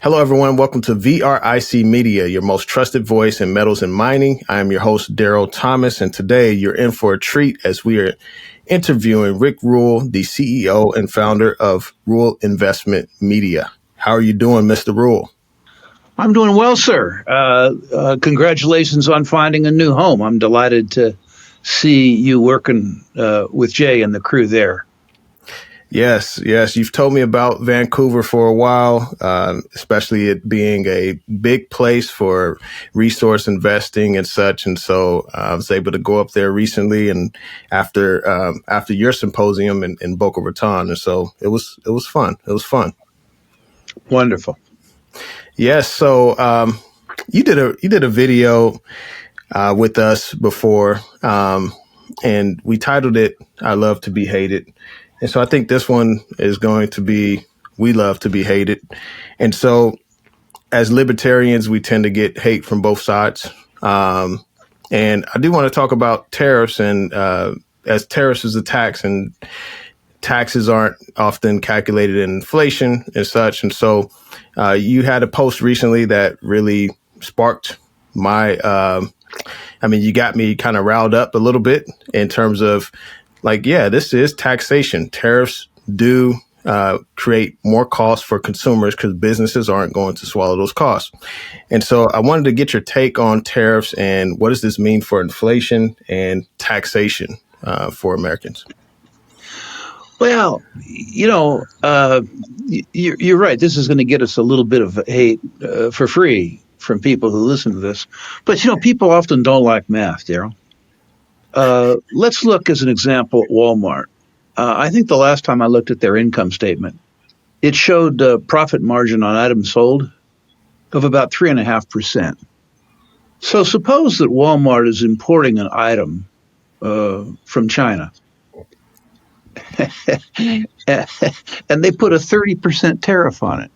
Hello, everyone. Welcome to VRIC Media, your most trusted voice in metals and mining. I am your host, Daryl Thomas, and today you're in for a treat as we are interviewing Rick Rule, the CEO and founder of Rule Investment Media. How are you doing, Mr. Rule? I'm doing well, sir. Congratulations on finding a new home. I'm delighted to see you working with Jay and the crew there. Yes. You've told me about Vancouver for a while, especially it being a big place for resource investing and such. And so I was able to go up there recently, and after your symposium in Boca Raton, and so it was fun. It was fun. Wonderful. Yes. So you did a video with us before, and we titled it "I Love to Be Hated." And so I think this one is going to be, we love to be hated. And so as libertarians, we tend to get hate from both sides. And I do want to talk about tariffs, and as tariffs is a tax, and taxes aren't often calculated in inflation and such. And so you had a post recently that really sparked my, you got me kind of riled up a little bit in terms of, this is taxation. Tariffs do create more costs for consumers because businesses aren't going to swallow those costs. And so I wanted to get your take on tariffs and what does this mean for inflation and taxation for Americans? Well, you're right. This is going to get us a little bit of hate for free from people who listen to this. But, people often don't like math, Daryl. Let's look as an example at Walmart. I think the last time I looked at their income statement, it showed a profit margin on items sold of about 3.5%. So suppose that Walmart is importing an item from China and they put a 30% tariff on it.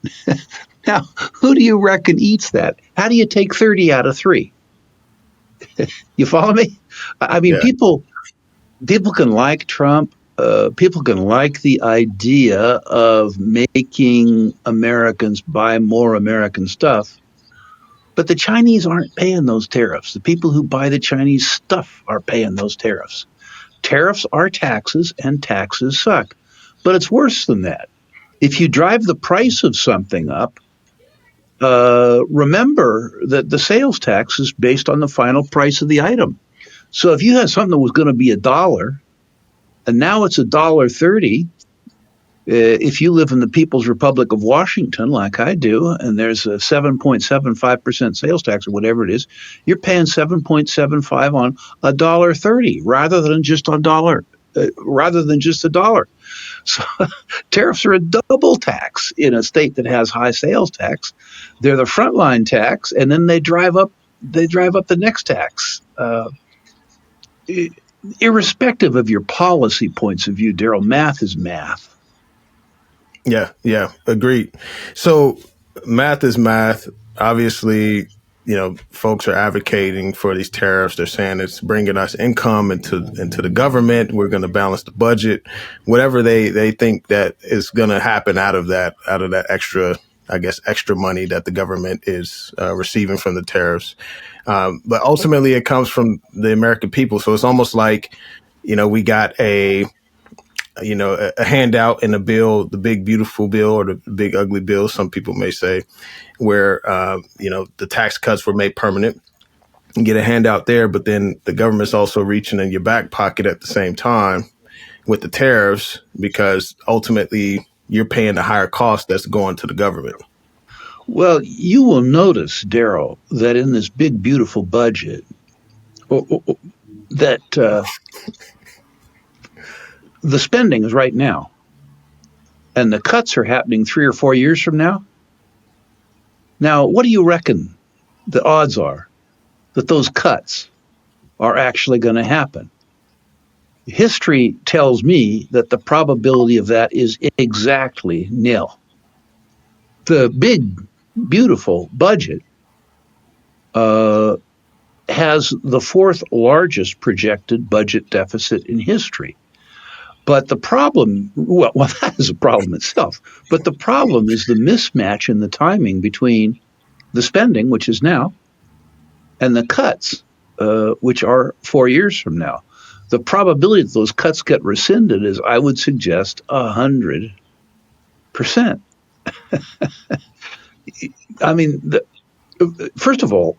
Now, who do you reckon eats that? How do you take 30 out of 3? You follow me? Yeah. People can like Trump. People can like the idea of making Americans buy more American stuff. But the Chinese aren't paying those tariffs. The people who buy the Chinese stuff are paying those tariffs. Tariffs are taxes, and taxes suck. But it's worse than that. If you drive the price of something up, remember that the sales tax is based on the final price of the item. So if you had something that was going to be $1 and now it's $1.30, if you live in the People's Republic of Washington, like I do, and there's a 7.75% sales tax or whatever it is, you're paying 7.75 on $1.30 rather than just $1. So tariffs are a double tax in a state that has high sales tax. They're the frontline tax, and then they drive up the next tax. Irrespective of your policy points of view, Daryl, math is math. Yeah, agreed. So math is math. Obviously, folks are advocating for these tariffs. They're saying it's bringing us income into the government. We're going to balance the budget, whatever they think that is going to happen out of that extra money that the government is receiving from the tariffs. But ultimately it comes from the American people. So it's almost like, we got a handout in a bill, the big, beautiful bill or the big, ugly bill, some people may say, where, the tax cuts were made permanent. You get a handout there, but then the government's also reaching in your back pocket at the same time with the tariffs, because ultimately you're paying the higher cost that's going to the government. Well, you will notice, Daryl, that in this big, beautiful budget, that the spending is right now, and the cuts are happening 3 or 4 years from now. Now, what do you reckon the odds are that those cuts are actually going to happen? History tells me that the probability of that is exactly nil. The big, beautiful budget has the 4th largest projected budget deficit in history. But the problem, well, that is a problem itself. But the problem is the mismatch in the timing between the spending, which is now, and the cuts, which are 4 years from now. The probability that those cuts get rescinded is, I would suggest, 100%. I mean, first of all,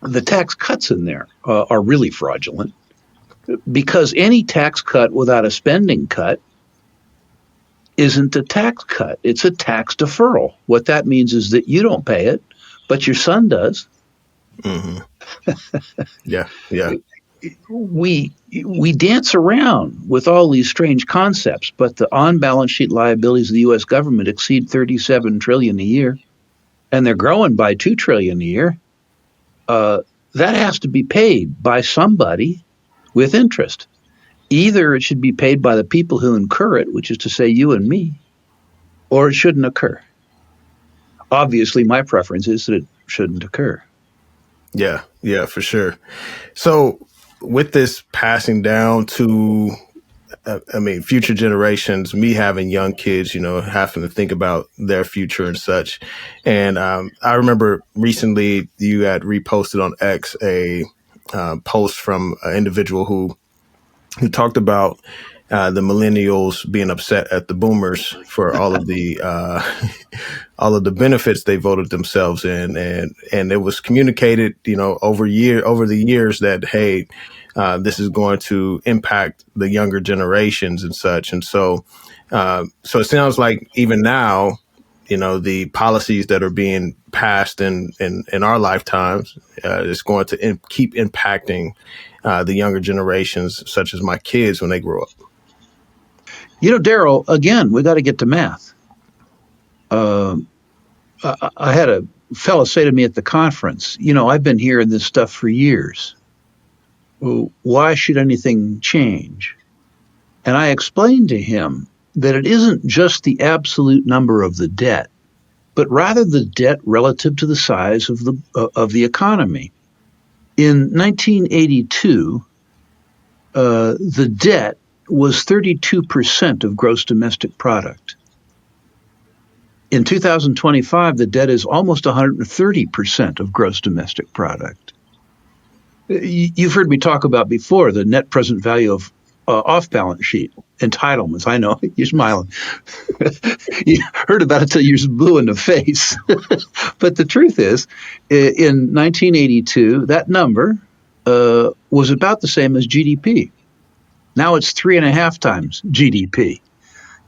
the tax cuts in there are really fraudulent, because any tax cut without a spending cut isn't a tax cut. It's a tax deferral. What that means is that you don't pay it, but your son does. Mm-hmm. Yeah, yeah. We dance around with all these strange concepts, but the on-balance sheet liabilities of the U.S. government exceed $37 trillion a year, and they're growing by $2 trillion a year. That has to be paid by somebody with interest. Either it should be paid by the people who incur it, which is to say you and me, or it shouldn't occur. Obviously, my preference is that it shouldn't occur. Yeah, yeah, for sure. So with this passing down to, future generations, me having young kids, having to think about their future and such. And I remember recently you had reposted on X a post from an individual who talked about the millennials being upset at the boomers for all of the all of the benefits they voted themselves in, and it was communicated, over the years that, hey, this is going to impact the younger generations and such, and so it sounds like even now, the policies that are being passed in our lifetimes is going to keep impacting the younger generations, such as my kids, when they grow up. Daryl, again, we got to get to math. I had a fellow say to me at the conference, I've been hearing this stuff for years. Why should anything change? And I explained to him that it isn't just the absolute number of the debt, but rather the debt relative to the size of the economy. In 1982, the debt was 32% of gross domestic product. In 2025, the debt is almost 130% of gross domestic product. You've heard me talk about before the net present value of off-balance sheet entitlements. I know, you're smiling. You heard about it till you're blue in the face. But the truth is, in 1982, that number was about the same as GDP. Now it's 3.5 times GDP.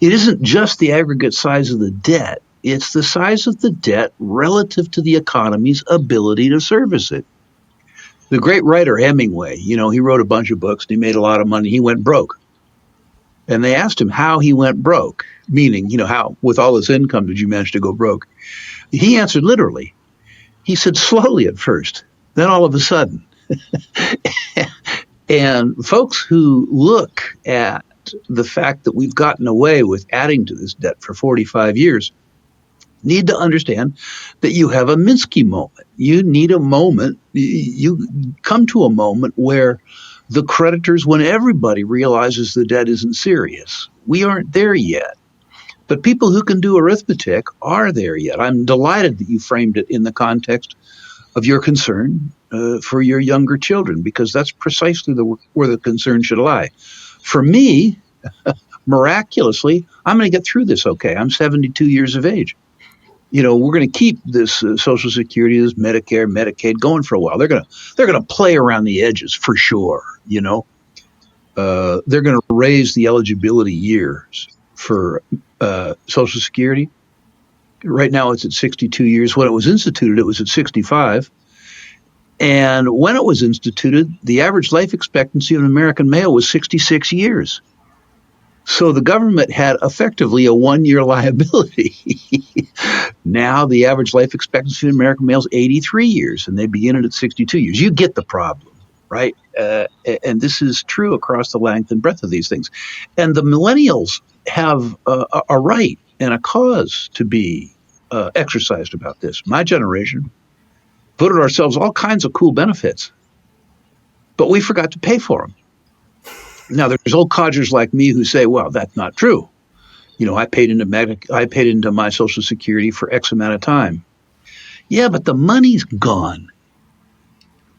It isn't just the aggregate size of the debt. It's the size of the debt relative to the economy's ability to service it. The great writer Hemingway, he wrote a bunch of books and he made a lot of money. He went broke. And they asked him how he went broke, meaning, how, with all his income, did you manage to go broke? He answered literally. He said, slowly at first, then all of a sudden. And folks who look at the fact that we've gotten away with adding to this debt for 45 years need to understand that you have a Minsky moment. You need a moment. You come to a moment where the creditors, when everybody realizes the debt isn't serious. We aren't there yet. But people who can do arithmetic are there yet. I'm delighted that you framed it in the context of your concern for your younger children, because that's precisely where the concern should lie. For me, miraculously, I'm going to get through this okay. I'm 72 years of age. We're going to keep this Social Security, this Medicare, Medicaid going for a while. They're going to play around the edges for sure. They're going to raise the eligibility years for Social Security. Right now, it's at 62 years. When it was instituted, it was at 65. And when it was instituted, the average life expectancy of an American male was 66 years. So the government had effectively a 1-year liability. Now the average life expectancy of American males is 83 years, and they begin it at 62 years. You get the problem, right? And this is true across the length and breadth of these things. And the millennials have a right and a cause to be exercised about this. My generation voted ourselves all kinds of cool benefits, but we forgot to pay for them. Now, there's old codgers like me who say, well, that's not true. I paid into my Social Security for X amount of time. Yeah, but the money's gone.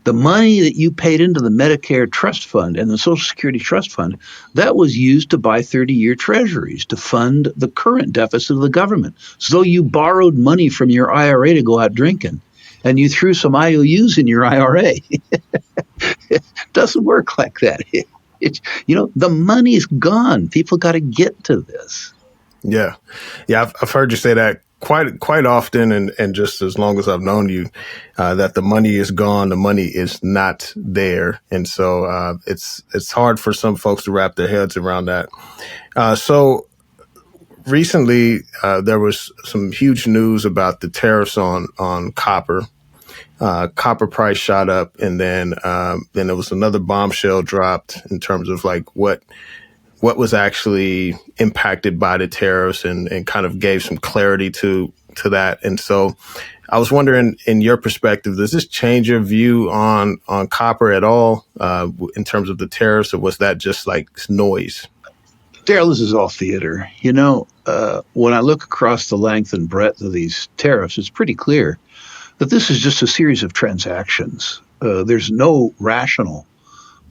The money that you paid into the Medicare Trust Fund and the Social Security Trust Fund, that was used to buy 30-year Treasuries to fund the current deficit of the government. So you borrowed money from your IRA to go out drinking, and you threw some IOUs in your IRA. It doesn't work like that. The money's gone. People got to get to this. Yeah. Yeah. I've heard you say that quite often. And just as long as I've known you, that the money is gone, the money is not there. And so, it's hard for some folks to wrap their heads around that. So recently, there was some huge news about the tariffs on copper. Copper price shot up, and then there was another bombshell dropped in terms of like what was actually impacted by the tariffs, and kind of gave some clarity to that. And so I was wondering, in your perspective, does this change your view on copper at all, in terms of the tariffs, or was that just like noise? Daryl, this is all theater. When I look across the length and breadth of these tariffs, it's pretty clear that this is just a series of transactions. There's no rational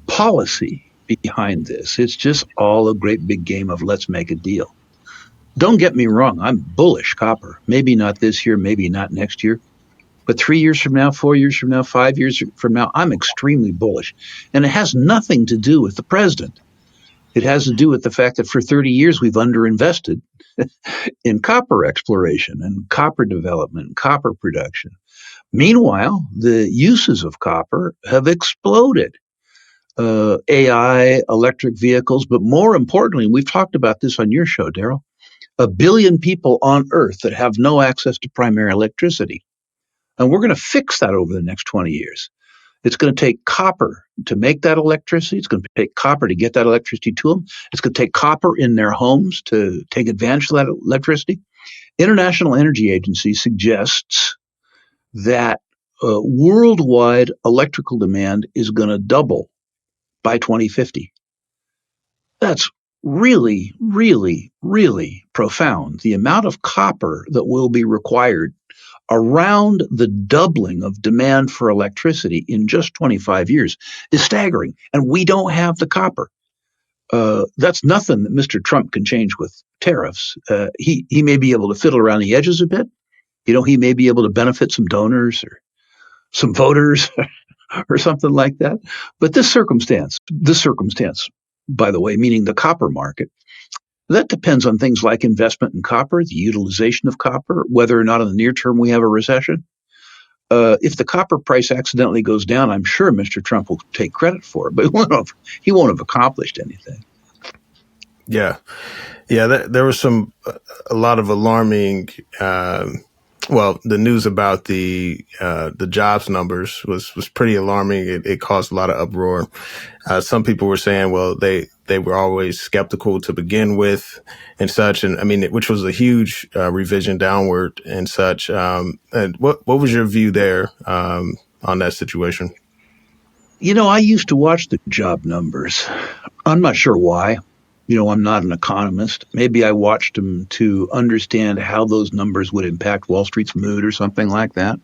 policy behind this. It's just all a great big game of let's make a deal. Don't get me wrong, I'm bullish copper. Maybe not this year, maybe not next year. But 3 years from now, 4 years from now, 5 years from now, I'm extremely bullish. And it has nothing to do with the president. It has to do with the fact that for 30 years we've underinvested in copper exploration and copper development and copper production. Meanwhile, the uses of copper have exploded. AI, electric vehicles, but more importantly, we've talked about this on your show, Daryl, 1 billion people on Earth that have no access to primary electricity. And we're going to fix that over the next 20 years. It's going to take copper to make that electricity. It's going to take copper to get that electricity to them. It's going to take copper in their homes to take advantage of that electricity. International Energy Agency suggests that worldwide electrical demand is going to double by 2050. That's really, really, really profound. The amount of copper that will be required around the doubling of demand for electricity in just 25 years is staggering. And we don't have the copper. That's nothing that Mr. Trump can change with tariffs. He may be able to fiddle around the edges a bit. He may be able to benefit some donors or some voters or something like that. But this circumstance, by the way, meaning the copper market, that depends on things like investment in copper, the utilization of copper, whether or not in the near term we have a recession. If the copper price accidentally goes down, I'm sure Mr. Trump will take credit for it, but he won't have accomplished anything. Yeah. Yeah. There was a lot of alarming, the news about the jobs numbers was pretty alarming. It caused a lot of uproar. Some people were saying, well, they were always skeptical to begin with and such. And I mean, which was a huge revision downward and such. And what was your view there on that situation? I used to watch the job numbers. I'm not sure why. I'm not an economist. Maybe I watched them to understand how those numbers would impact Wall Street's mood or something like that.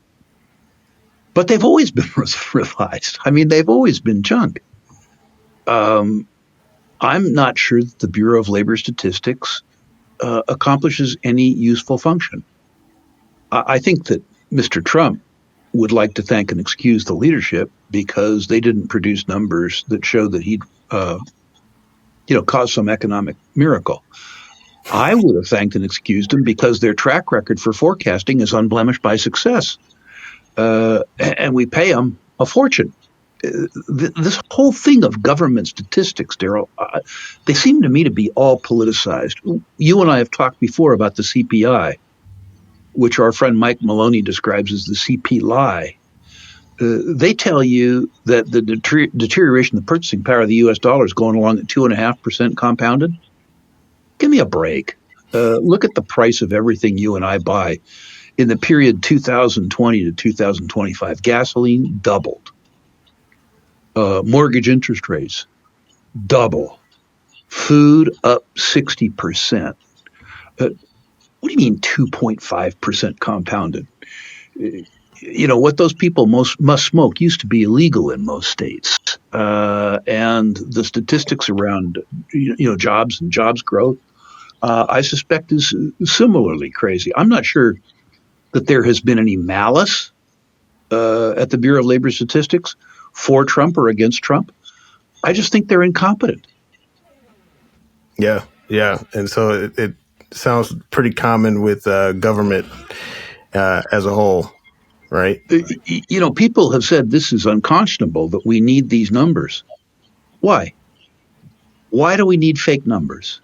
But they've always been revised. I mean, they've always been junk. I'm not sure that the Bureau of Labor Statistics accomplishes any useful function. I think that Mr. Trump would like to thank and excuse the leadership because they didn't produce numbers that show that he'd caused some economic miracle. I would have thanked and excused them because their track record for forecasting is unblemished by success. And we pay them a fortune. This whole thing of government statistics, Daryl, they seem to me to be all politicized. You and I have talked before about the CPI, which our friend Mike Maloney describes as the CPI Lie. They tell you that the deterioration of the purchasing power of the U.S. dollar is going along at 2.5% compounded. Give me a break. Look at the price of everything you and I buy. In the period 2020 to 2025, gasoline doubled. Mortgage interest rates double. Food up 60%. What do you mean 2.5% compounded? What those people must smoke used to be illegal in most states. And the statistics around, jobs and jobs growth, I suspect is similarly crazy. I'm not sure that there has been any malice at the Bureau of Labor Statistics for Trump or against Trump. I just think they're incompetent. Yeah, yeah. And so it sounds pretty common with government as a whole, right? People have said this is unconscionable, that we need these numbers. Why? Why do we need fake numbers?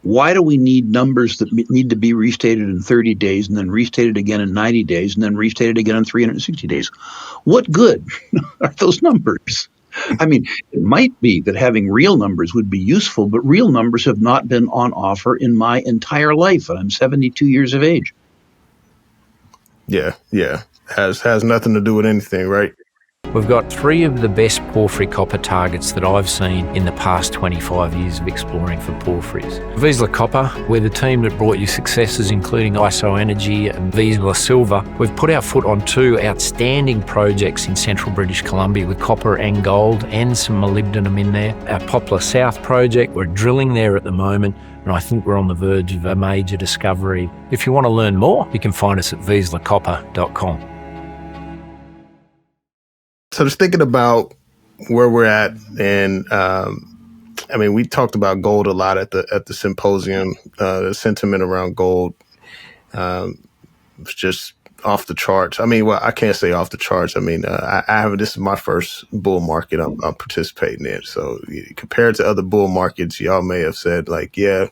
Why do we need numbers that need to be restated in 30 days and then restated again in 90 days and then restated again in 360 days? What good are those numbers? I mean, it might be that having real numbers would be useful, but real numbers have not been on offer in my entire life, and I'm 72 years of age. Yeah, yeah. Has nothing to do with anything, right? We've got 3 of the best porphyry copper targets that I've seen in the past 25 years of exploring for porphyries. Vizsla Copper, we're the team that brought you successes including ISO Energy and Vizsla Silver. We've put our foot on 2 outstanding projects in central British Columbia with copper and gold and some molybdenum in there. Our Poplar South project, we're drilling there at the moment, and I think we're on the verge of a major discovery. If you want to learn more, you can find us at vizslacopper.com. So just thinking about where we're at, and we talked about gold a lot at the symposium. The sentiment around gold was just off the charts. I can't say off the charts. I have, this is my first bull market I'm participating in. So compared to other bull markets, y'all may have said like, yeah,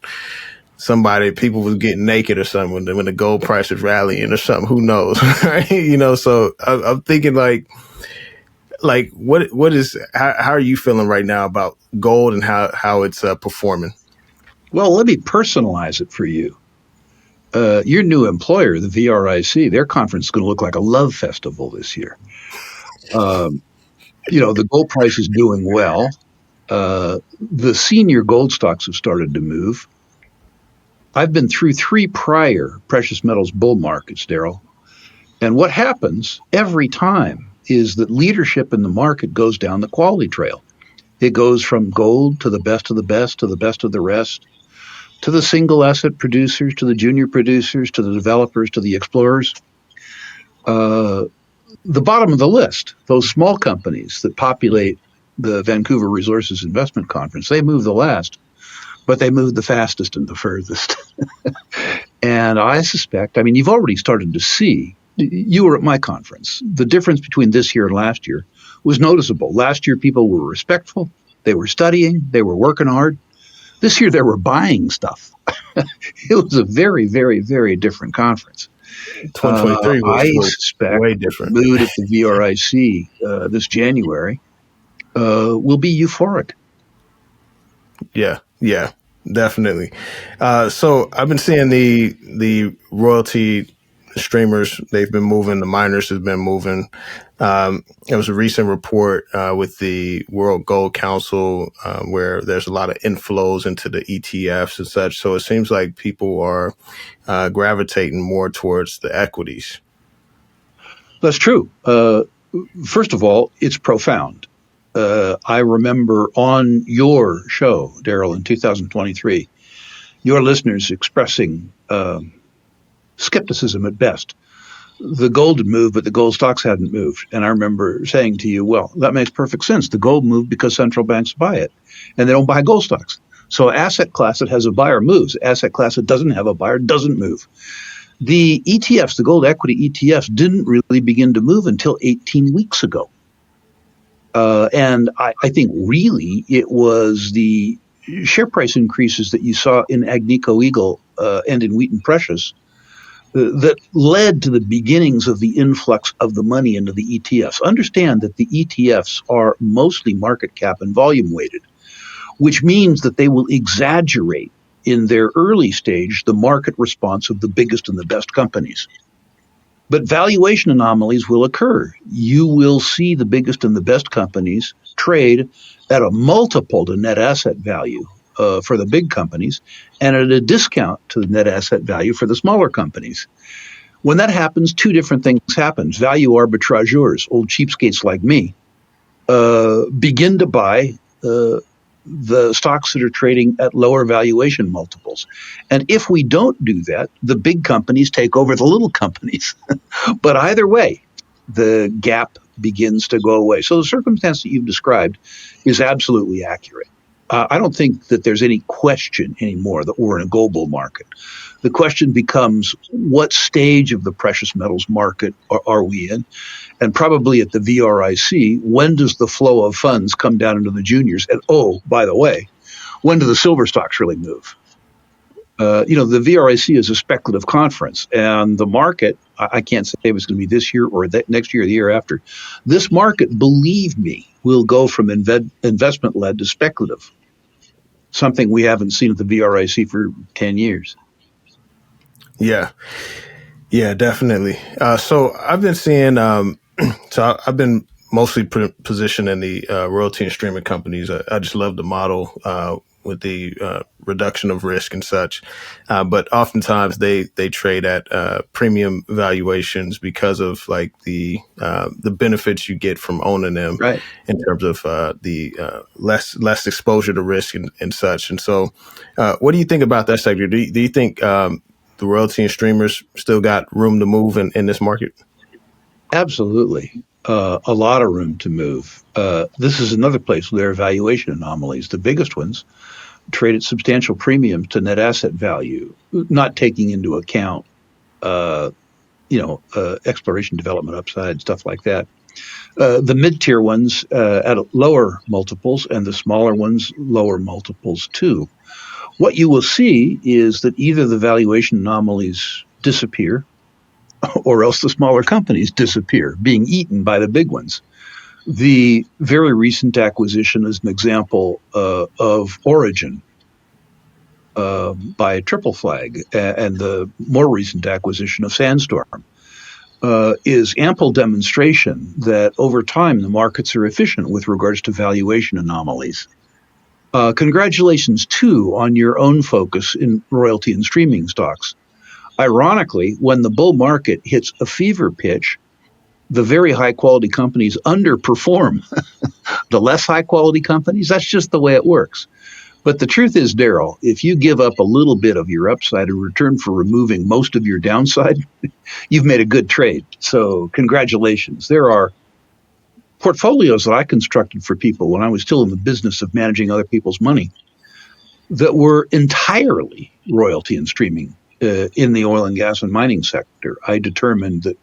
people was getting naked or something when the gold price is rallying or something. Who knows, right? So I'm thinking what is how are you feeling right now about gold and how it's performing? Well, let me personalize it for you. Your new employer, the VRIC, their conference is going to look like a love festival this year. The gold price is doing well. The senior gold stocks have started to move. I've been through 3 prior precious metals bull markets, Daryl. And what happens every time is that leadership in the market goes down the quality trail. It goes from gold to the best of the best, to the best of the rest, to the single asset producers, to the junior producers, to the developers, to the explorers. The bottom of the list, those small companies that populate the Vancouver Resources Investment Conference, they move the last, but they move the fastest and the furthest. And I suspect, you've already started to see, you were at my conference, the difference between this year and last year was noticeable. Last year, people were respectful. They were studying. They were working hard. This year, they were buying stuff. It was a very, very, very different conference. 2023 was suspect way different. The mood at the VRIC this January will be euphoric. Yeah, definitely. So I've been seeing the royalty streamers, they've been moving, the miners have been moving. There was a recent report with the World Gold Council where there's a lot of inflows into the ETFs and such. So it seems like people are gravitating more towards the equities. That's true. First of all, it's profound. I remember on your show, Daryl, in 2023, your listeners expressing skepticism at best. The gold had moved, but the gold stocks hadn't moved. And I remember saying to you, well, that makes perfect sense. The gold moved because central banks buy it, and they don't buy gold stocks. So asset class that has a buyer moves. Asset class that doesn't have a buyer doesn't move. The ETFs, the gold equity ETFs, didn't really begin to move until 18 weeks ago. And I think really it was the share price increases that you saw in Agnico Eagle and in Wheaton Precious that led to the beginnings of the influx of the money into the ETFs. Understand that the ETFs are mostly market cap and volume weighted, which means that they will exaggerate in their early stage the market response of the biggest and the best companies. But valuation anomalies will occur. You will see the biggest and the best companies trade at a multiple to net asset value for the big companies and at a discount to the net asset value for the smaller companies. When that happens, two different things happen. Value arbitrageurs, old cheapskates like me, begin to buy the stocks that are trading at lower valuation multiples. And if we don't do that, the big companies take over the little companies. But either way, the gap begins to go away. So the circumstance that you've described is absolutely accurate. I don't think that there's any question anymore that we're in a gold bull market. The question becomes, what stage of the precious metals market are we in? And probably at the VRIC, when does the flow of funds come down into the juniors? And oh, by the way, when do the silver stocks really move? The VRIC is a speculative conference, and the market, I can't say if it's going to be this year or next year or the year after. This market, believe me, will go from investment-led to speculative, something we haven't seen at the VRIC for 10 years. Yeah, definitely. So I've been seeing, I've been mostly positioned in the royalty and streaming companies. I just love the model with the reduction of risk and such. But oftentimes they trade at premium valuations because of like the benefits you get from owning them, right, in terms of the less exposure to risk and such. And so what do you think about that sector? Do you think the royalty and streamers still got room to move in this market? Absolutely. A lot of room to move. This is another place where there are valuation anomalies. The biggest ones trade at substantial premiums to net asset value, not taking into account, exploration, development upside, stuff like that. The mid-tier ones at lower multiples, and the smaller ones lower multiples too. What you will see is that either the valuation anomalies disappear, or else the smaller companies disappear, being eaten by the big ones. The very recent acquisition is an example of Origin by Triple Flag, and the more recent acquisition of Sandstorm is ample demonstration that over time the markets are efficient with regards to valuation anomalies. Congratulations, too, on your own focus in royalty and streaming stocks. Ironically, when the bull market hits a fever pitch, the very high-quality companies underperform the less high-quality companies. That's just the way it works. But the truth is, Daryl, if you give up a little bit of your upside in return for removing most of your downside, you've made a good trade. So congratulations. There are portfolios that I constructed for people when I was still in the business of managing other people's money that were entirely royalty and streaming in the oil and gas and mining sector. I determined that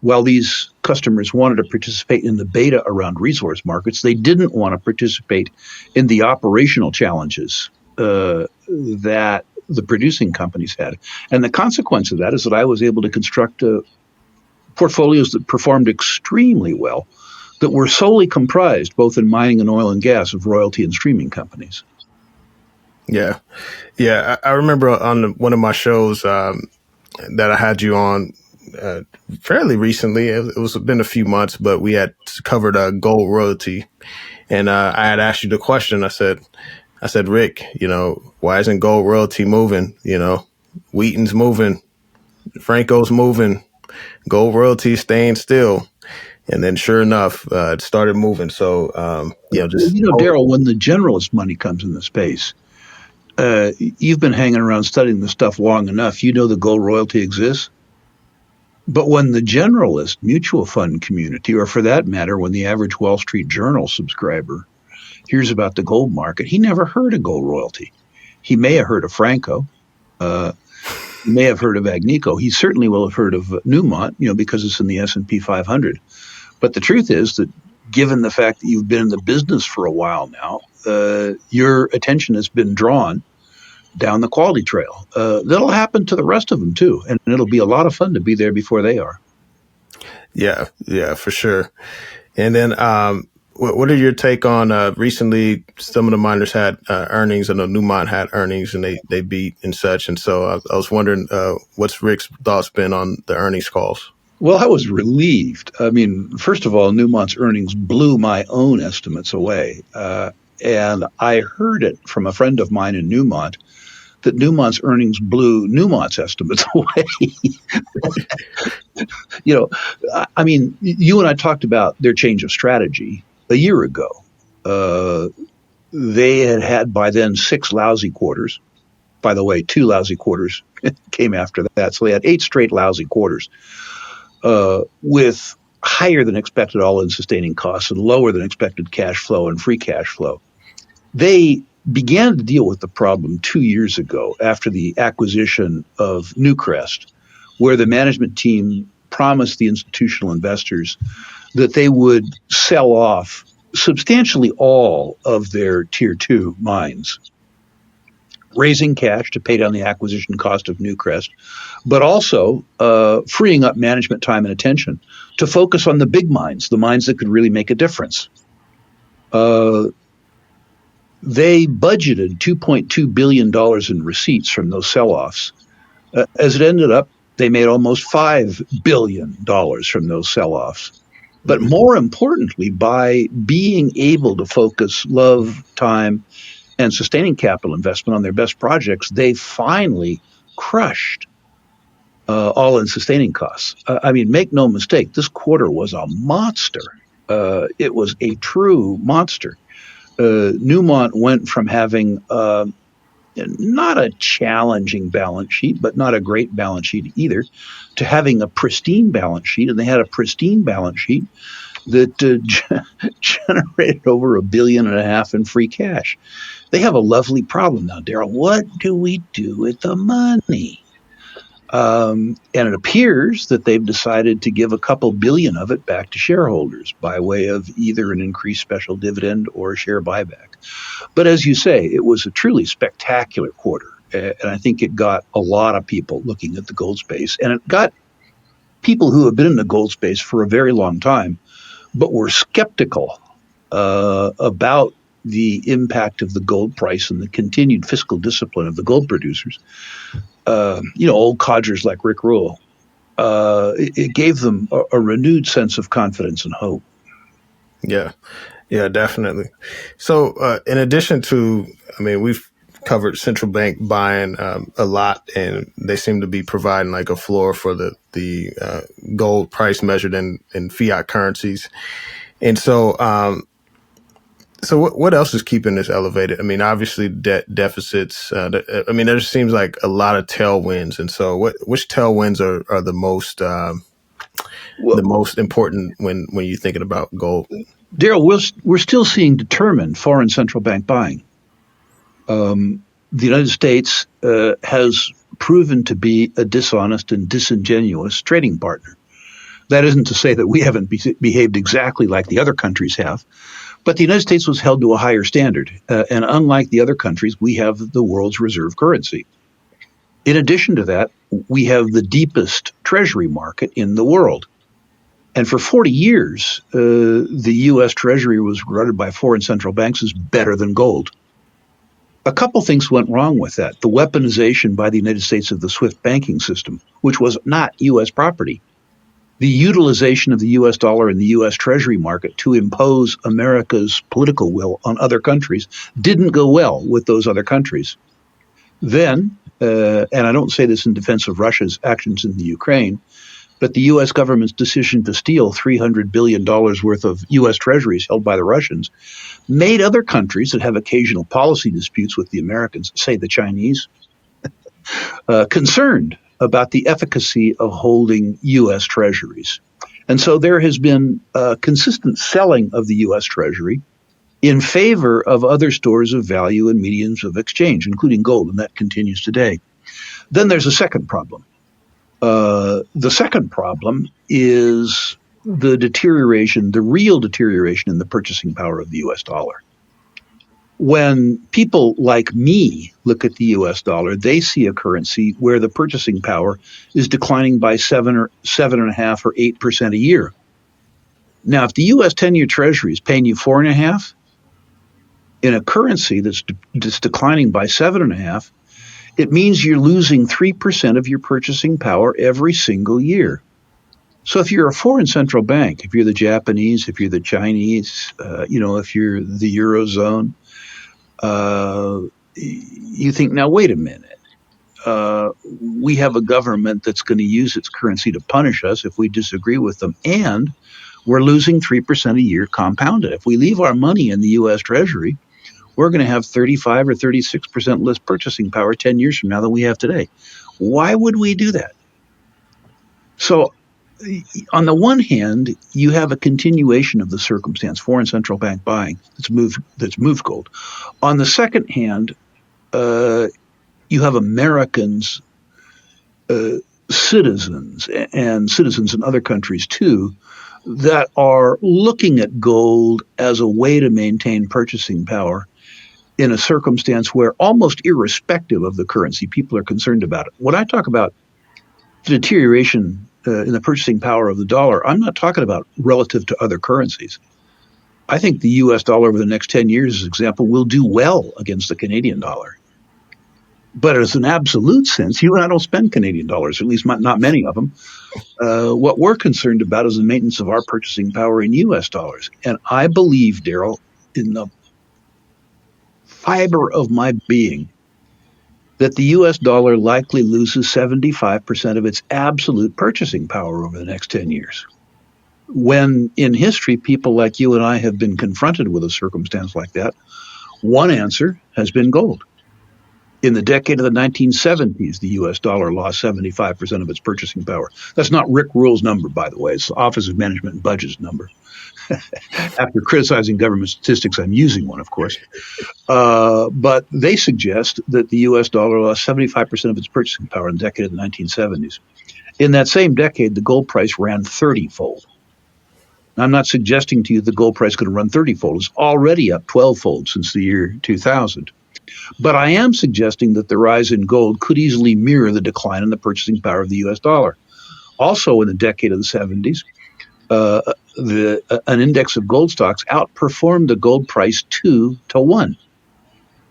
while these customers wanted to participate in the beta around resource markets, they didn't want to participate in the operational challenges that the producing companies had. And the consequence of that is that I was able to construct portfolios that performed extremely well, that were solely comprised, both in mining and oil and gas, of royalty and streaming companies. Yeah. I remember on one of my shows that I had you on fairly recently. It was been a few months, but we had covered gold royalty, and I had asked you the question. I said, Rick, why isn't gold royalty moving? Wheaton's moving, Franco's moving, gold royalty staying still. And then sure enough, it started moving. So, Daryl, when the generalist money comes in the space, you've been hanging around studying this stuff long enough. You know the gold royalty exists. But when the generalist mutual fund community, or for that matter, when the average Wall Street Journal subscriber hears about the gold market, he never heard of gold royalty. He may have heard of Franco. He may have heard of Agnico. He certainly will have heard of Newmont, because it's in the S&P 500. But the truth is that given the fact that you've been in the business for a while now, your attention has been drawn down the quality trail. That'll happen to the rest of them too, and it'll be a lot of fun to be there before they are. Yeah, for sure. And then what are your take on recently some of the miners had earnings? I know Newmont had earnings and they beat and such. And so I was wondering what's Rick's thoughts been on the earnings calls? Well, I was relieved. I mean, first of all, Newmont's earnings blew my own estimates away. And I heard it from a friend of mine in Newmont that Newmont's earnings blew Newmont's estimates away. I mean, you and I talked about their change of strategy a year ago. They had by then 6 lousy quarters. By the way, 2 lousy quarters came after that. So they had 8 straight lousy quarters with higher than expected all-in sustaining costs and lower than expected cash flow and free cash flow. They began to deal with the problem 2 years ago after the acquisition of Newcrest, where the management team promised the institutional investors that they would sell off substantially all of their tier 2 mines, raising cash to pay down the acquisition cost of Newcrest, but also freeing up management time and attention to focus on the big mines, the mines that could really make a difference. They budgeted $2.2 billion in receipts from those sell-offs. As it ended up, they made almost $5 billion from those sell-offs. But more importantly, by being able to focus love, time, and sustaining capital investment on their best projects, they finally crushed all-in sustaining costs. I mean, make no mistake, this quarter was a monster. It was a true monster. Newmont went from having not a challenging balance sheet, but not a great balance sheet either, to having a pristine balance sheet. And they had a pristine balance sheet that generated over $1.5 billion in free cash. They have a lovely problem now, Daryl. What do we do with the money? And it appears that they've decided to give a couple billion of it back to shareholders by way of either an increased special dividend or a share buyback. But as you say, it was a truly spectacular quarter. And I think it got a lot of people looking at the gold space. And it got people who have been in the gold space for a very long time, but were skeptical about the impact of the gold price and the continued fiscal discipline of the gold producers. Old codgers like Rick Rule. It gave them a renewed sense of confidence and hope. Yeah, definitely. So in addition to, I mean, we've covered central bank buying a lot, and they seem to be providing like a floor for the gold price measured in fiat currencies. And so, what else is keeping this elevated? I mean, obviously debt deficits. There seems like a lot of tailwinds. And so which tailwinds are the most important when you're thinking about gold? Daryl, we're still seeing determined foreign central bank buying. The United States has proven to be a dishonest and disingenuous trading partner. That isn't to say that we haven't behaved exactly like the other countries have, but the United States was held to a higher standard. And unlike the other countries, we have the world's reserve currency. In addition to that, we have the deepest treasury market in the world. And for 40 years, the U.S. Treasury was regarded by foreign central banks as better than gold. A couple things went wrong with that. The weaponization by the United States of the SWIFT banking system, which was not U.S. property. The utilization of the U.S. dollar in the U.S. Treasury market to impose America's political will on other countries didn't go well with those other countries. Then, and I don't say this in defense of Russia's actions in the Ukraine, but the U.S. government's decision to steal $300 billion worth of U.S. treasuries held by the Russians made other countries that have occasional policy disputes with the Americans, say the Chinese, concerned about the efficacy of holding U.S. treasuries. And so there has been consistent selling of the U.S. Treasury in favor of other stores of value and mediums of exchange, including gold, and that continues today. Then there's a second problem. The second problem is the real deterioration in the purchasing power of the U.S. dollar. When people like me look at the U.S. dollar, they see a currency where the purchasing power is declining by 7.5% or 8% a year. Now, if the U.S. 10-year Treasury is paying you 4.5% in a currency that's declining by 7.5%, it means you're losing 3% of your purchasing power every single year. So if you're a foreign central bank, if you're the Japanese, if you're the Chinese, if you're the Eurozone, You think, now, wait a minute. We have a government that's going to use its currency to punish us if we disagree with them. And we're losing 3% a year compounded. If we leave our money in the U.S. Treasury, we're going to have 35 or 36% less purchasing power 10 years from now than we have today. Why would we do that? So, on the one hand, you have a continuation of the circumstance, foreign central bank buying that's moved gold. On the second hand, you have Americans, citizens, and citizens in other countries too, that are looking at gold as a way to maintain purchasing power in a circumstance where, almost irrespective of the currency, people are concerned about it. When I talk about deterioration in the purchasing power of the dollar, I'm not talking about relative to other currencies. I think the U.S. dollar over the next 10 years, as an example, will do well against the Canadian dollar. But as an absolute sense, you and I don't spend Canadian dollars, at least not many of them. What we're concerned about is the maintenance of our purchasing power in U.S. dollars. And I believe, Daryl, in the fiber of my being, that the U.S. dollar likely loses 75% of its absolute purchasing power over the next 10 years. When in history, people like you and I have been confronted with a circumstance like that, one answer has been gold. In the decade of the 1970s, the U.S. dollar lost 75% of its purchasing power. That's not Rick Rule's number, by the way. It's the Office of Management and Budget's number. After criticizing government statistics, I'm using one, of course. But they suggest that the U.S. dollar lost 75% of its purchasing power in the decade of the 1970s. In that same decade, the gold price ran 30-fold. I'm not suggesting to you the gold price could run 30-fold. It's already up 12-fold since the year 2000. But I am suggesting that the rise in gold could easily mirror the decline in the purchasing power of the U.S. dollar. Also, in the decade of the 70s, an index of gold stocks outperformed the gold price 2-1.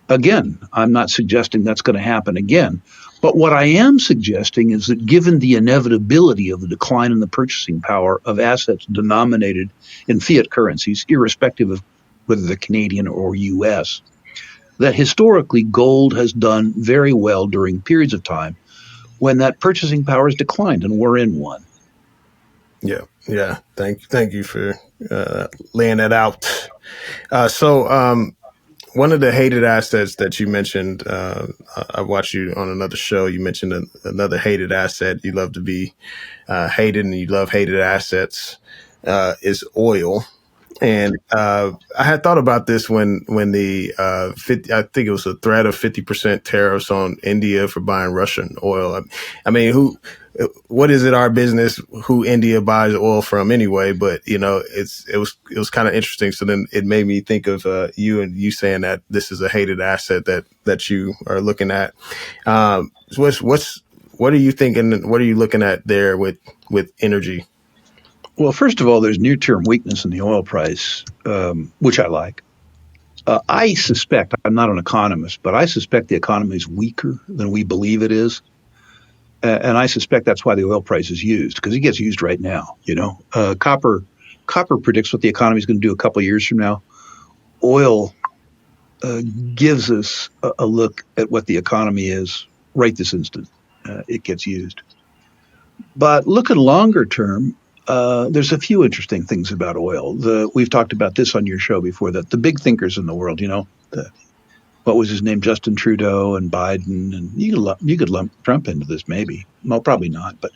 Again, I'm not suggesting that's going to happen again. But what I am suggesting is that given the inevitability of the decline in the purchasing power of assets denominated in fiat currencies, irrespective of whether they're Canadian or U.S., that historically gold has done very well during periods of time when that purchasing power has declined, and we're in one. Yeah. Thank you for laying that out. So one of the hated assets that you mentioned, I watched you on another show. You mentioned another hated asset. You love to be hated, and you love hated assets. Is oil. And I had thought about this when the I think it was a threat of 50% tariffs on India for buying Russian oil. I mean, what is it our business who India buys oil from anyway? But it was kind of interesting. So then it made me think of you saying that this is a hated asset that you are looking at. What are you thinking? What are you looking at there with energy? Well, first of all, there's near-term weakness in the oil price, which I like. I suspect, I'm not an economist, but I suspect the economy is weaker than we believe it is. And I suspect that's why the oil price is used, because it gets used right now. Copper predicts what the economy is going to do a couple of years from now. Oil gives us a look at what the economy is right this instant. It gets used. But looking longer term, there's a few interesting things about oil. We've talked about this on your show before, that the big thinkers in the world, what was his name, Justin Trudeau and Biden, and you could lump Trump into this maybe. Well, probably not. But,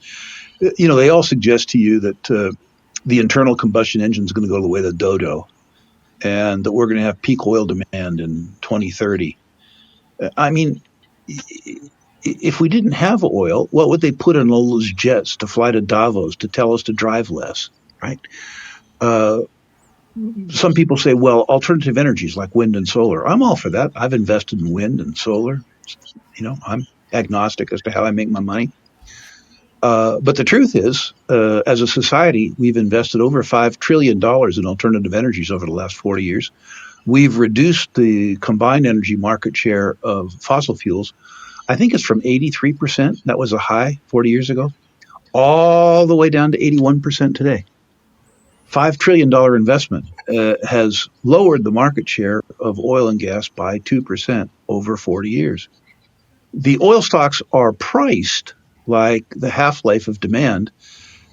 they all suggest to you that the internal combustion engine is going to go the way of the dodo, and that we're going to have peak oil demand in 2030. I mean, if we didn't have oil, what would they put in all those jets to fly to Davos to tell us to drive less, right? Some people say, well, alternative energies like wind and solar. I'm all for that. I've invested in wind and solar. I'm agnostic as to how I make my money. But the truth is, as a society, we've invested over $5 trillion in alternative energies over the last 40 years. We've reduced the combined energy market share of fossil fuels. I think it's from 83%, that was a high 40 years ago, all the way down to 81% today. $5 trillion investment has lowered the market share of oil and gas by 2% over 40 years. The oil stocks are priced like the half-life of demand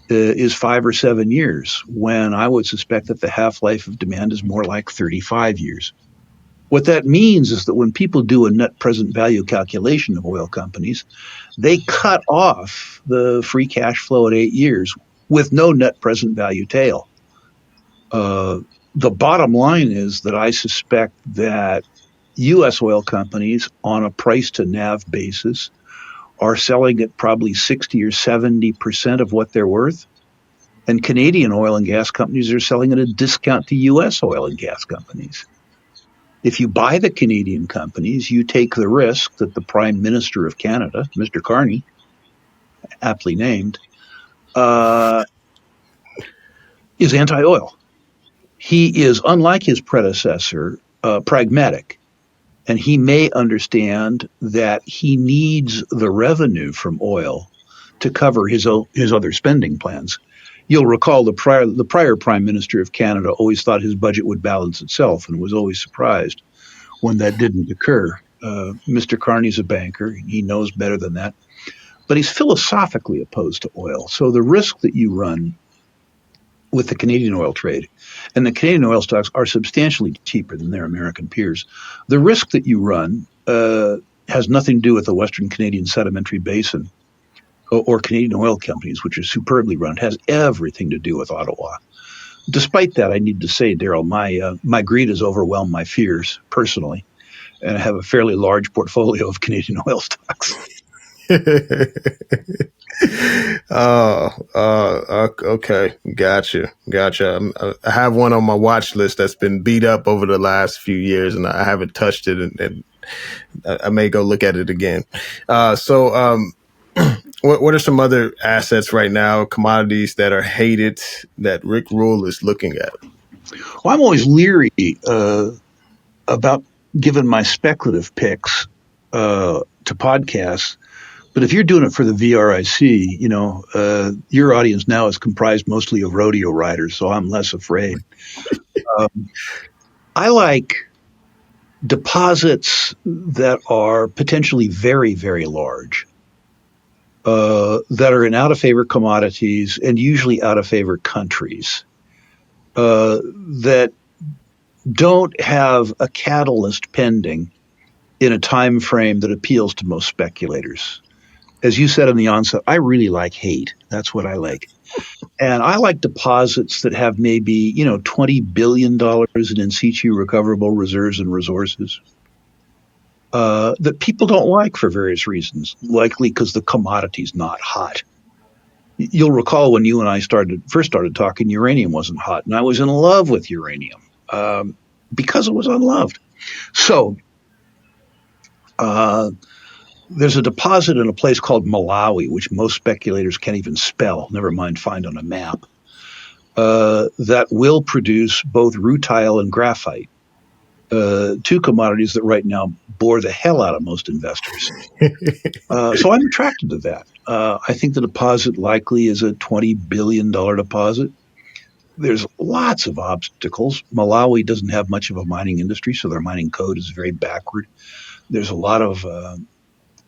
is 5 or 7 years, when I would suspect that the half-life of demand is more like 35 years. What that means is that when people do a net present value calculation of oil companies, they cut off the free cash flow at 8 years with no net present value tail. The bottom line is that I suspect that U.S. oil companies, on a price to NAV basis, are selling at probably 60 or 70% of what they're worth. And Canadian oil and gas companies are selling at a discount to U.S. oil and gas companies. If you buy the Canadian companies, you take the risk that the Prime Minister of Canada, Mr. Carney, aptly named, is anti-oil. He is, unlike his predecessor, pragmatic. And he may understand that he needs the revenue from oil to cover his other spending plans. You'll recall the prior Prime Minister of Canada always thought his budget would balance itself and was always surprised when that didn't occur. Mr. Carney's a banker. He knows better than that. But he's philosophically opposed to oil. So the risk that you run with the Canadian oil trade, and the Canadian oil stocks are substantially cheaper than their American peers, the risk that you run has nothing to do with the Western Canadian Sedimentary Basin or Canadian oil companies, which are superbly run. It has everything to do with Ottawa. Despite that, I need to say, Daryl, my greed has overwhelmed my fears personally, and I have a fairly large portfolio of Canadian oil stocks. Okay. Gotcha. I have one on my watch list that's been beat up over the last few years, and I haven't touched it, and I may go look at it again. What are some other assets right now, commodities that are hated that Rick Rule is looking at? Well, I'm always leery about giving my speculative picks to podcasts. But if you're doing it for the VRIC, your audience now is comprised mostly of rodeo riders, so I'm less afraid. I like deposits that are potentially very, very large, that are in out-of-favor commodities and usually out-of-favor countries, that don't have a catalyst pending in a time frame that appeals to most speculators. As you said in the onset, I really like hate. That's what I like. And I like deposits that have maybe, $20 billion in situ recoverable reserves and resources that people don't like for various reasons, likely because the commodity's not hot. You'll recall when you and I first started talking, uranium wasn't hot, and I was in love with uranium because it was unloved. So there's a deposit in a place called Malawi, which most speculators can't even spell, never mind find on a map, that will produce both rutile and graphite, two commodities that right now bore the hell out of most investors. So I'm attracted to that. I think the deposit likely is a $20 billion deposit. There's lots of obstacles. Malawi doesn't have much of a mining industry, so their mining code is very backward. There's a lot of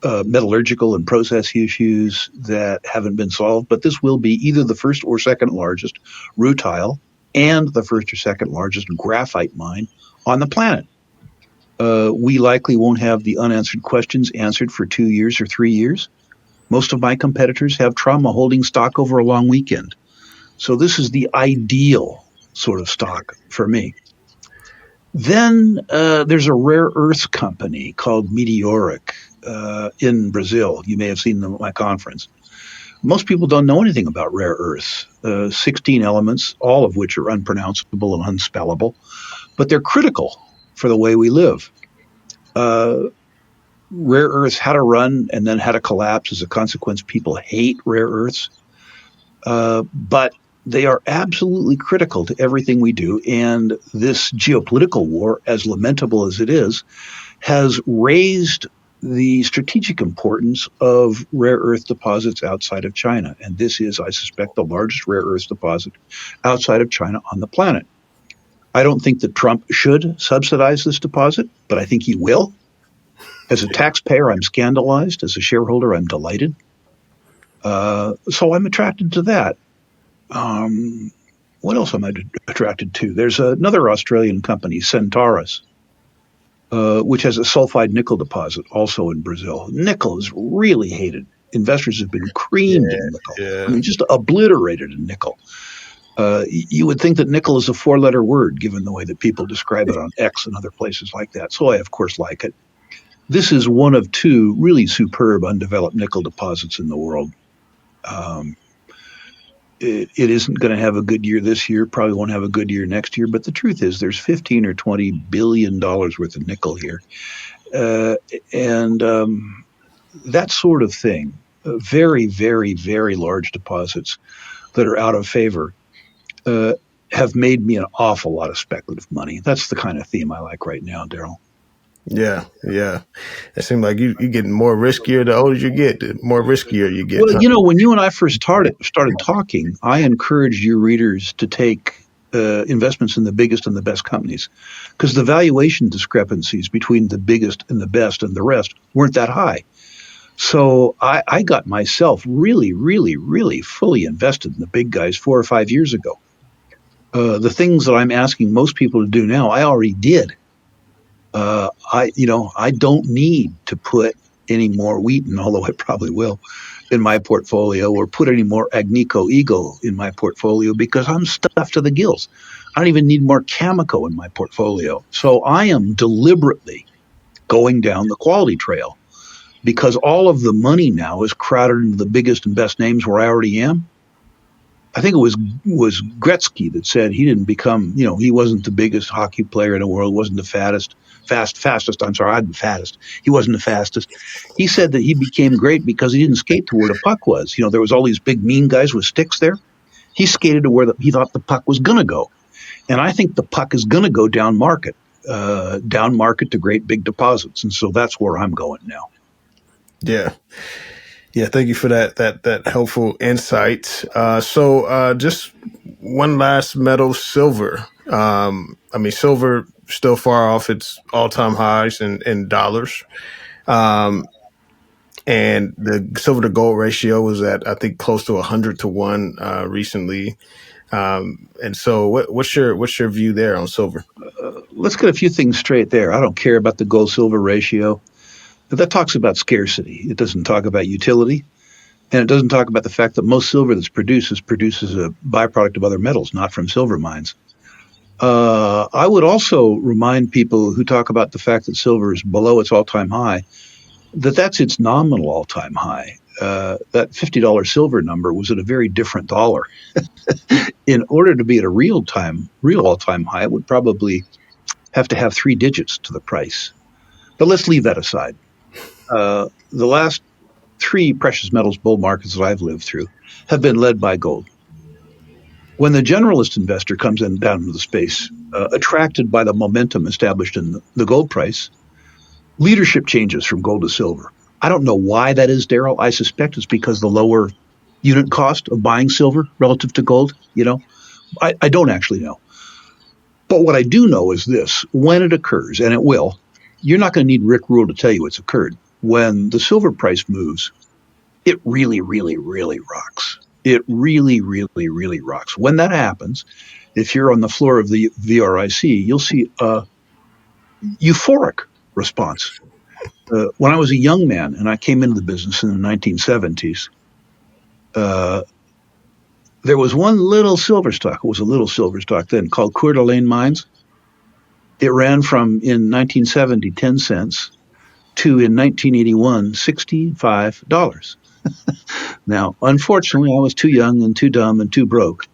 metallurgical and process issues that haven't been solved, but this will be either the first or second largest rutile and the first or second largest graphite mine on the planet. We likely won't have the unanswered questions answered for 2 years or 3 years. Most of my competitors have trauma holding stock over a long weekend. So this is the ideal sort of stock for me. Then there's a rare earths company called Meteoric in Brazil. You may have seen them at my conference. Most people don't know anything about rare earths. 16 elements, all of which are unpronounceable and unspellable, but they're critical for the way we live. Rare earths had to run and then had to collapse. As a consequence, people hate rare earths. But they are absolutely critical to everything we do. And this geopolitical war, as lamentable as it is, has raised the strategic importance of rare earth deposits outside of China. And this is, I suspect, the largest rare earth deposit outside of China on the planet. I don't think that Trump should subsidize this deposit, but I think he will. As a taxpayer, I'm scandalized. As a shareholder, I'm delighted. So I'm attracted to that. What else am I attracted to? There's another Australian company, Centaurus, which has a sulfide nickel deposit also in Brazil. Nickel is really hated. Investors have been creamed in nickel. Yeah. I mean, just obliterated in nickel. You would think that nickel is a four-letter word, given the way that people describe it on X and other places like that. So I, of course, like it. This is one of two really superb undeveloped nickel deposits in the world. It isn't going to have a good year this year, probably won't have a good year next year. But the truth is there's $15 or $20 billion worth of nickel here. And that sort of thing, very, very, very large deposits that are out of favor, have made me an awful lot of speculative money. That's the kind of theme I like right now, Daryl. Yeah. It seems like you're getting more riskier the older you get, the more riskier you get. Well, when you and I first started talking, I encouraged your readers to take investments in the biggest and the best companies, because the valuation discrepancies between the biggest and the best and the rest weren't that high. So I got myself really, really, really fully invested in the big guys 4 or 5 years ago. The things that I'm asking most people to do now, I already did. I don't need to put any more Wheaton, although I probably will, in my portfolio, or put any more Agnico Eagle in my portfolio, because I'm stuffed to the gills. I don't even need more Cameco in my portfolio. So I am deliberately going down the quality trail, because all of the money now is crowded into the biggest and best names where I already am. I think it was Gretzky that said he didn't become, he wasn't the biggest hockey player in the world, wasn't the fastest. I'm sorry, I'm the fattest. He wasn't the fastest. He said that he became great because he didn't skate to where the puck was. There was all these big mean guys with sticks there. He skated to where he thought the puck was going to go. And I think the puck is going to go down market to great big deposits. And so that's where I'm going now. Yeah. Thank you for that helpful insight. So just one last metal, silver. Silver still far off its all-time highs in dollars. And the silver to gold ratio was at, I think, close to 100 to 1 recently. And so what's your view there on silver? Let's get a few things straight there. I don't care about the gold silver ratio. That talks about scarcity. It doesn't talk about utility. And it doesn't talk about the fact that most silver that's produces a byproduct of other metals, not from silver mines. I would also remind people who talk about the fact that silver is below its all-time high, that's its nominal all-time high. That $50 silver number was at a very different dollar. In order to be at a real all-time high, it would probably have to have 3 digits to the price. But let's leave that aside. The last 3 precious metals bull markets that I've lived through have been led by gold. When the generalist investor comes down into the space, attracted by the momentum established in the gold price, leadership changes from gold to silver. I don't know why that is, Daryl. I suspect it's because the lower unit cost of buying silver relative to gold. I don't actually know. But what I do know is this: when it occurs, and it will, you're not going to need Rick Rule to tell you it's occurred. When the silver price moves, it really, really, really rocks. It really, really, really rocks. When that happens, if you're on the floor of the VRIC, you'll see a euphoric response. When I was a young man and I came into the business in the 1970s, there was one little silver stock. It was a little silver stock then called Coeur d'Alene Mines. It ran from, in 1970, 10 cents to, in 1981, $65. Now, unfortunately, I was too young and too dumb and too broke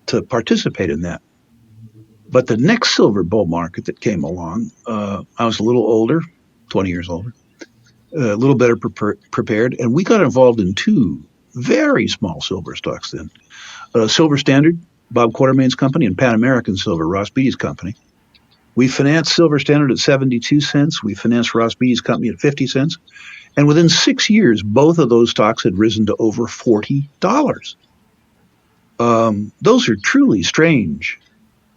to participate in that. But the next silver bull market that came along, I was a little older, 20 years older, a little better prepared, and we got involved in 2 very small silver stocks then. Silver Standard, Bob Quartermain's company, and Pan American Silver, Ross Beatty's company. We financed Silver Standard at 72 cents. We financed Ross Beaty's company at 50 cents. And within 6 years, both of those stocks had risen to over $40. Those are truly strange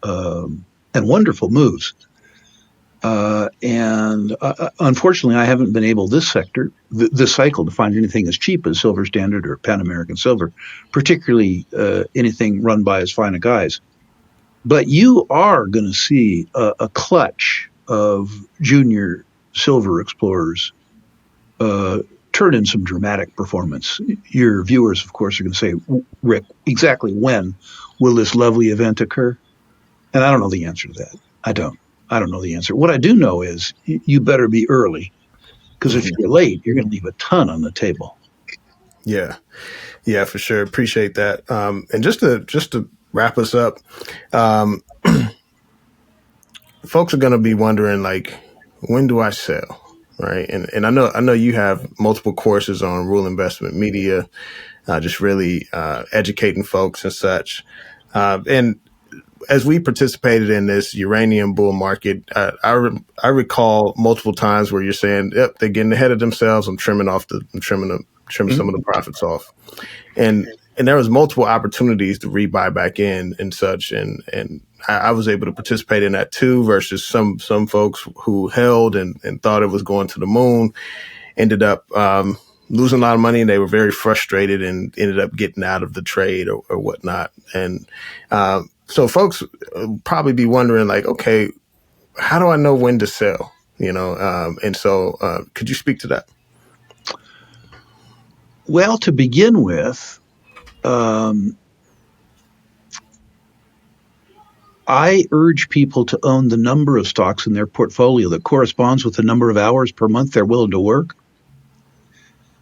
and wonderful moves. And unfortunately, I haven't been able this cycle to find anything as cheap as Silver Standard or Pan American Silver, particularly anything run by as fine a guys. But you are going to see a clutch of junior silver explorers turn in some dramatic performance. Your viewers, of course, are going to say, Rick, exactly when will this lovely event occur? And I don't know the answer to that. I don't know the answer. What I do know is you better be early, because if you're late, you're going to leave a ton on the table. Yeah, for sure. Appreciate that. And just to wrap us up, folks are going to be wondering, like, when do I sell? Right. And I know you have multiple courses on Rule Investment Media, just really educating folks and such. And as we participated in this uranium bull market, I recall multiple times where you're saying, "Yep, they're getting ahead of themselves. I'm trimming some of the profits off," and there was multiple opportunities to rebuy back in and such, and I was able to participate in that too. Versus some folks who held and thought it was going to the moon, ended up losing a lot of money, and they were very frustrated and ended up getting out of the trade or whatnot, and so folks probably be wondering, like, okay, how do I know when to sell? And so could you speak to that? Well, to begin with, I urge people to own the number of stocks in their portfolio that corresponds with the number of hours per month they're willing to work.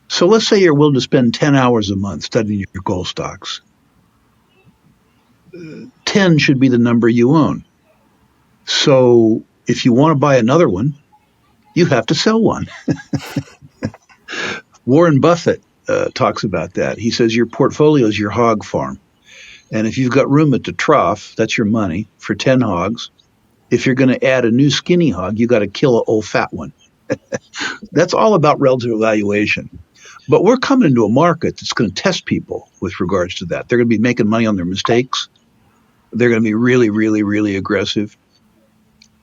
So let's say you're willing to spend 10 hours a month studying your gold stocks. 10 should be the number you own. So if you want to buy another one, you have to sell one. Warren Buffett talks about that. He says your portfolio is your hog farm. And if you've got room at the trough, that's your money for 10 hogs. If you're going to add a new skinny hog, you got to kill an old fat one. That's all about relative valuation. But we're coming into a market that's going to test people with regards to that. They're going to be making money on their mistakes. They're going to be really, really, really aggressive.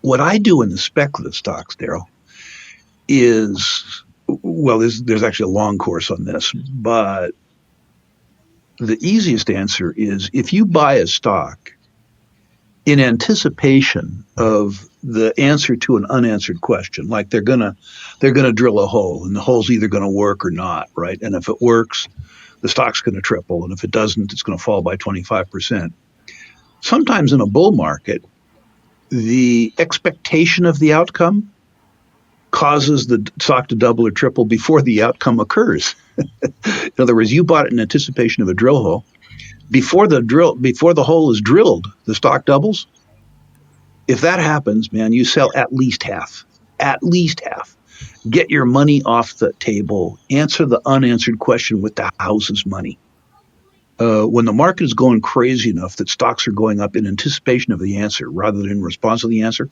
What I do in the speculative stocks, Daryl, is, well, there's actually a long course on this, but the easiest answer is if you buy a stock in anticipation of the answer to an unanswered question, like they're gonna drill a hole and the hole's either going to work or not, right? And if it works, the stock's going to triple, and if it doesn't, it's going to fall by 25%. Sometimes in a bull market, the expectation of the outcome causes the stock to double or triple before the outcome occurs. In other words, you bought it in anticipation of a drill hole. Before the hole is drilled, the stock doubles. If that happens, man, you sell at least half. At least half. Get your money off the table. Answer the unanswered question with the house's money. When the market is going crazy enough that stocks are going up in anticipation of the answer rather than in response to the answer,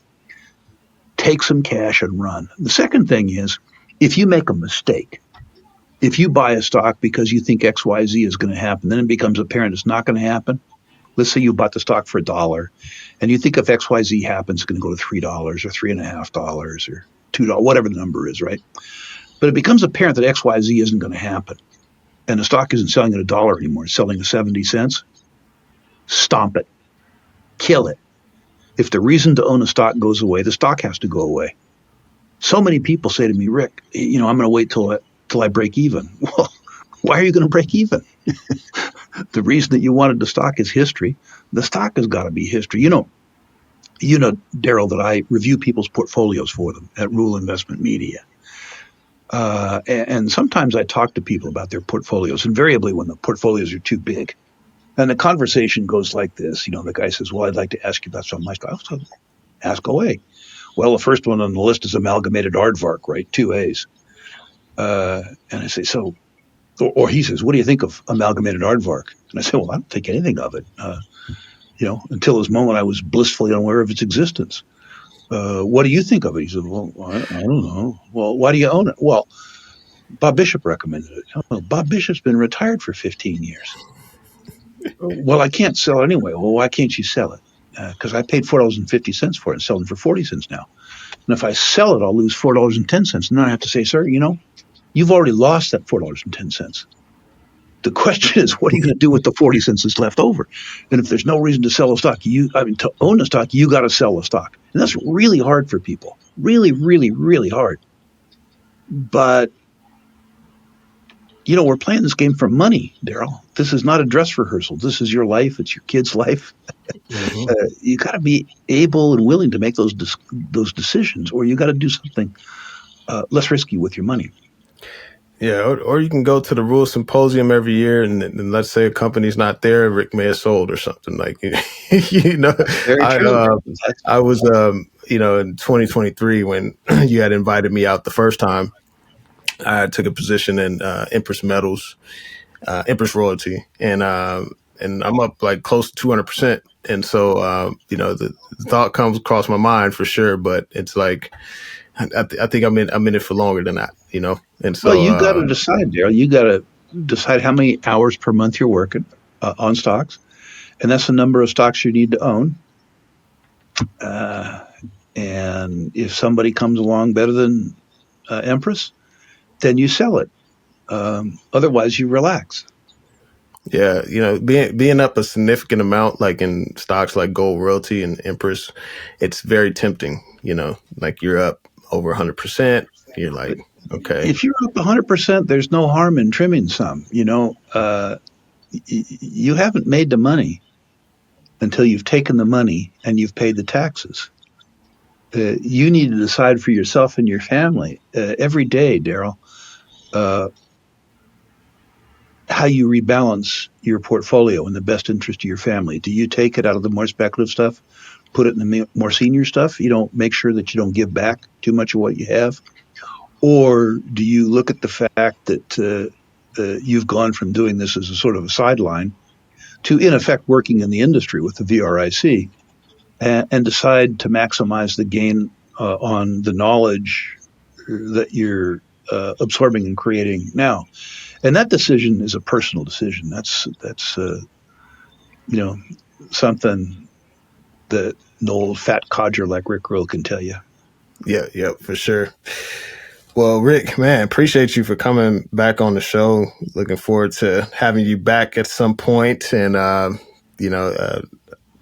take some cash and run. The second thing is, if you make a mistake, if you buy a stock because you think XYZ is going to happen, then it becomes apparent it's not going to happen. Let's say you bought the stock for $1 and you think if XYZ happens, it's going to go to $3 or $3.50 or $2, whatever the number is, right? But it becomes apparent that XYZ isn't going to happen. And the stock isn't selling at $1 anymore. It's selling at 70 cents. Stomp it. Kill it. If the reason to own a stock goes away, the stock has to go away. So many people say to me, Rick, I'm going to wait till I break even. Well, why are you going to break even? The reason that you wanted the stock is history. The stock has got to be history. You know, Daryl, that I review people's portfolios for them at Rule Investment Media. And sometimes I talk to people about their portfolios, invariably when the portfolios are too big. And the conversation goes like this. The guy says, well, I'd like to ask you about some of my stuff. So ask away. Well, the first one on the list is Amalgamated Aardvark, right? 2 A's. And I say, or he says, what do you think of Amalgamated Aardvark? And I say, well, I don't think anything of it. Until this moment, I was blissfully unaware of its existence. What do you think of it? He said, well, I don't know. Well, why do you own it? Well, Bob Bishop recommended it. Oh, Bob Bishop's been retired for 15 years. Well, I can't sell it anyway. Well, why can't you sell it? Because I paid $4.50 for it and selling for 40 cents now. And if I sell it, I'll lose $4.10. And then I have to say, sir, you've already lost that $4.10. The question is, what are you going to do with the 40 cents that's left over? And if there's no reason to sell a stock, to own a stock, you got to sell a stock. And that's really hard for people. Really, really, really hard. But, we're playing this game for money, Daryl. This is not a dress rehearsal. This is your life. It's your kid's life. Mm-hmm. You got to be able and willing to make those decisions, or you got to do something less risky with your money. Yeah, or you can go to the Rule Symposium every year, and let's say a company's not there, Rick may have sold or something like. Very true. I was in 2023 when you had invited me out the first time. I took a position in Empress Metals, Empress Royalty, and I'm up like close to 200%. And so the thought comes across my mind for sure, but it's like I think I'm in it for longer than that, And so, well, you got to decide, Daryl. You got to decide how many hours per month you're working on stocks, and that's the number of stocks you need to own. And if somebody comes along better than Empress, then you sell it. Otherwise, you relax. Yeah, being up a significant amount, like in stocks like Gold Royalty and Empress, it's very tempting. Like you're up over 100%. You're like, okay. If you're up 100%, there's no harm in trimming some. You haven't made the money until you've taken the money and you've paid the taxes. You need to decide for yourself and your family every day, Daryl, how you rebalance your portfolio in the best interest of your family. Do you take it out of the more speculative stuff, put it in the more senior stuff? You don't make sure that you don't give back too much of what you have? Or do you look at the fact that you've gone from doing this as a sort of a sideline to, in effect, working in the industry with the VRIC and decide to maximize the gain on the knowledge that you're absorbing and creating now? And that decision is a personal decision. That's something that an old fat codger like Rick Rowe can tell you. Yeah, for sure. Well, Rick, man, appreciate you for coming back on the show. Looking forward to having you back at some point, and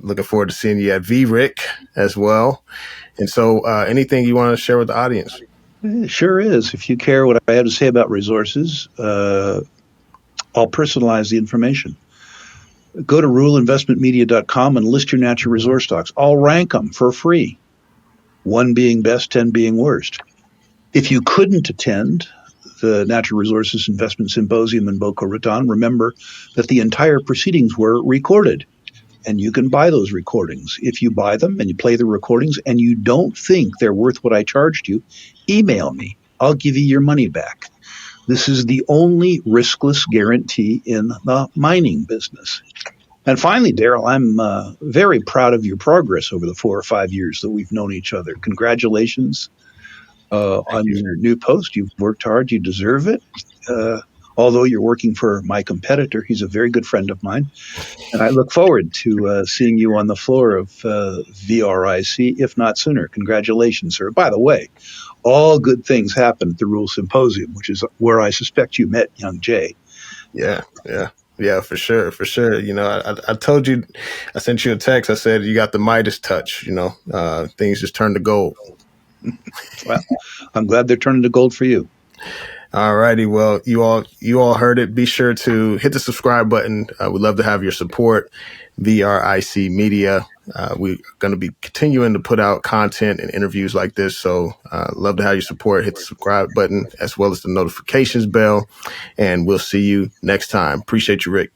looking forward to seeing you at VRIC as well. And so, anything you want to share with the audience? It sure is. If you care what I have to say about resources, I'll personalize the information. Go to ruleinvestmentmedia.com and list your natural resource stocks. I'll rank them for free. 1 being best, 10 being worst. If you couldn't attend the Natural Resources Investment Symposium in Boca Raton, remember that the entire proceedings were recorded, and you can buy those recordings. If you buy them and you play the recordings and you don't think they're worth what I charged you, email me. I'll give you your money back. This is the only riskless guarantee in the mining business. And finally, Daryl, I'm very proud of your progress over the 4 or 5 years that we've known each other. Congratulations on your new post. You've worked hard. You deserve it. Although you're working for my competitor, he's a very good friend of mine. And I look forward to seeing you on the floor of VRIC, if not sooner. Congratulations, sir. By the way, all good things happen at the Rule Symposium, which is where I suspect you met young Jay. Yeah, for sure. I told you, I sent you a text. I said, you got the Midas touch, things just turn to gold. Well, I'm glad they're turning to gold for you. All righty. Well, you all heard it. Be sure to hit the subscribe button. We'd love to have your support. VRIC Media. We're going to be continuing to put out content and interviews like this. So love to have your support. Hit the subscribe button as well as the notifications bell. And we'll see you next time. Appreciate you, Rick.